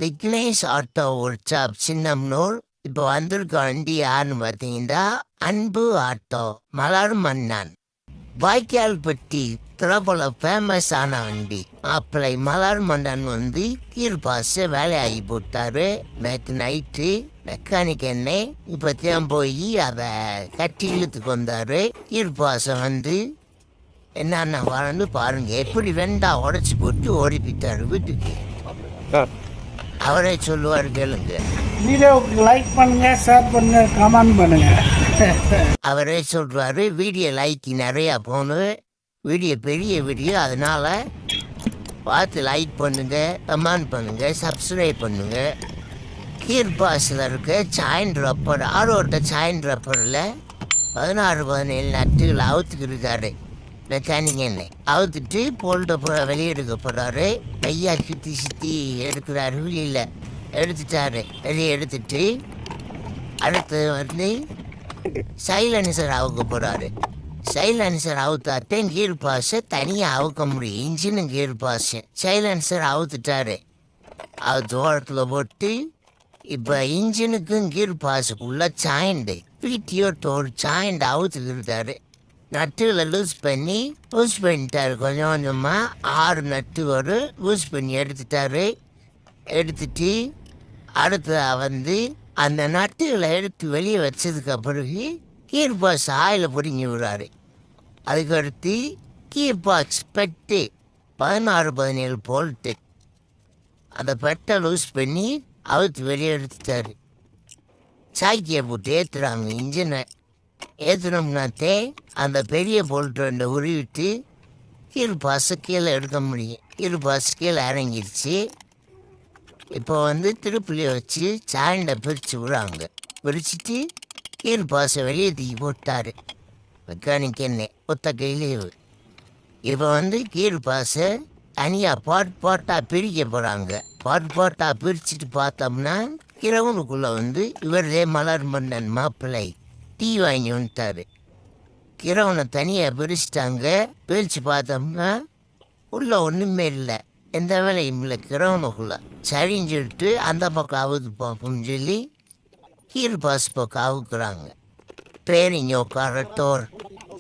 Vignesh auto workshop Chinnamanur. இப்போ வந்திருக்க வண்டி யாருன்னு பார்த்தீங்கன்னா அன்பு ஆட்டோ மலர் மன்னன். வாய்க்கால்பட்டி பிரபல ஃபேமஸான வண்டி. அப்பளை மலர் மன்னன் வந்து கீழ்பாச வேலையாகி போட்டாரு நேற்று நைட்டு. மெக்கானிக் என்ன இப்போத்தையும் போய் அதை கட்டி இழுத்துக்கு வந்தாரு. கீழ்பாசம் வந்து என்னென்ன வளர்ந்து பாருங்க, எப்படி வெண்டா உடச்சி போட்டு ஓடிப்பிட்டாரு வீட்டுக்கு. அவரே சொல்லுவார், கேளுங்க. வீடியோவுக்கு லைக் பண்ணுங்க, ஷேர் பண்ணுங்க, கமெண்ட் பண்ணுங்க. அவரே சொல்றாரு, வீடியோ லைக் நிறையா போகணும், வீடியோ பெரிய வீடியோ, அதனால பார்த்து லைக் பண்ணுங்க, கமெண்ட் பண்ணுங்க, சப்ஸ்கிரைப் பண்ணுங்க. கீர்பாஸில் இருக்க சாயின் ரப்பர், ஆரோட்ட சாயின் ரப்பரில் 16-17 நட்டுகள் அவுத்துக்கிருக்காரு மெக்கானிக். என்ன அவுத்துட்டு போல்ட்ட வெளியெடுக்க போகிறாரு. கையா சுற்றி எடுக்கிறாரு. வெளியில் எடுத்துட்டாரு. வெளியே எடுத்துட்டு அடுத்து வந்து சைலன்சர் அவுக்க போகிறாரு. சைலன்சர் அவுத்தாட்டேன் கீர் பாஸை தனியாக அவுக்க முடியும். இன்ஜினும் கீர் பாஸு. சைலன்சர் அவுத்துட்டாரு. அது தோட்டத்தில் போட்டு இப்போ இன்ஜினுக்கும் கீர் பாஸுக்குள்ள சாயிண்டு பிடிஓ சாயிண்ட் அவுத்துக்கிட்டாரு. நட்டுகளை லூஸ் பண்ணிட்டாரு. கொஞ்சம் கொஞ்சமாக 6 நட்டு வரும் லூஸ் பண்ணி எடுத்துட்டாரு. எடுத்துட்டு அடுத்த வந்து அந்த நட்டுகளை எடுத்து வெளியே வச்சதுக்கு பிறகு கீர் பாக்ஸ் ஆயில் பிடிங்கி விடுறாரு. அதுக்கடுத்து கீர் பாக்ஸ் பெட்டு 16-17 போல்ட்டு அந்த பெட்டை லூஸ் பண்ணி அவுத்து வெளியே எடுத்துட்டாரு. சாக்கியை போட்டு ஏற்றுறாங்க. இன்ஜினை ஏற்றுனோம்னாத்தே அந்த பெரிய போல்ட்டு ரெண்டு உருவிட்டு கீழ் பாசு கீழே எடுக்க முடியும். கீழ் பாசு கீழே இறங்கிடுச்சு. இப்போ வந்து திருப்பிலியை வச்சு சாயண்டை பிரித்து விடுறாங்க. பிரிச்சுட்டு கீழ் பாசை வெளியே தூக்கி போட்டார் மெக்கானிக். என்ன ஒத்த கையிலேயே இப்போ வந்து கீழ் பாசை தனியாக பாட்டாக பிரிக்க போகிறாங்க. பாட்டாக பிரிச்சுட்டு பார்த்தோம்னா கிரவனுக்குள்ளே வந்து இவரே மலர் மன்னன் மாப்பிள்ளை டீ வாங்கி வந்துட்டாரு. கிரவனை தனியாக பிரிச்சுட்டாங்க. பிரித்து பார்த்தோம்னா உள்ளே ஒன்றுமே இல்லை, எந்த வேலையும் இல்லை கிரவனுக்குள்ளே. சரின்னு சொல்லிட்டு அந்த பக்கம் அவுத்து பார்ப்போம்னு சொல்லி கீழ் பாஸ் பக்கம் அவுக்குறாங்க. பேரிங்க உட்கார டோர்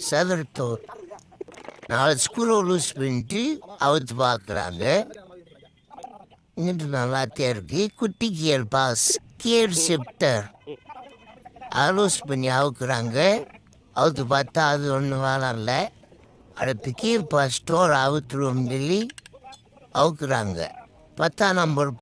சதுரத்தோர் 4 ஸ்க்ரூ லூஸ் பண்ணிட்டு அவுத்து பார்க்குறாங்க. இங்கிட்டு நல்லாத்தே இருக்கு. குட்டி gear boss gear shifter loose பண்ணி அவுக்குறாங்க. அவுத்து பார்த்தா அது ஒன்றும் வேலை இல்லை. அடுத்து கீர் பாஸ் ஸ்டோர் அவுத்துருவோம்னு சொல்லி அவுக்குறாங்க. 10ஆம் நம்பர்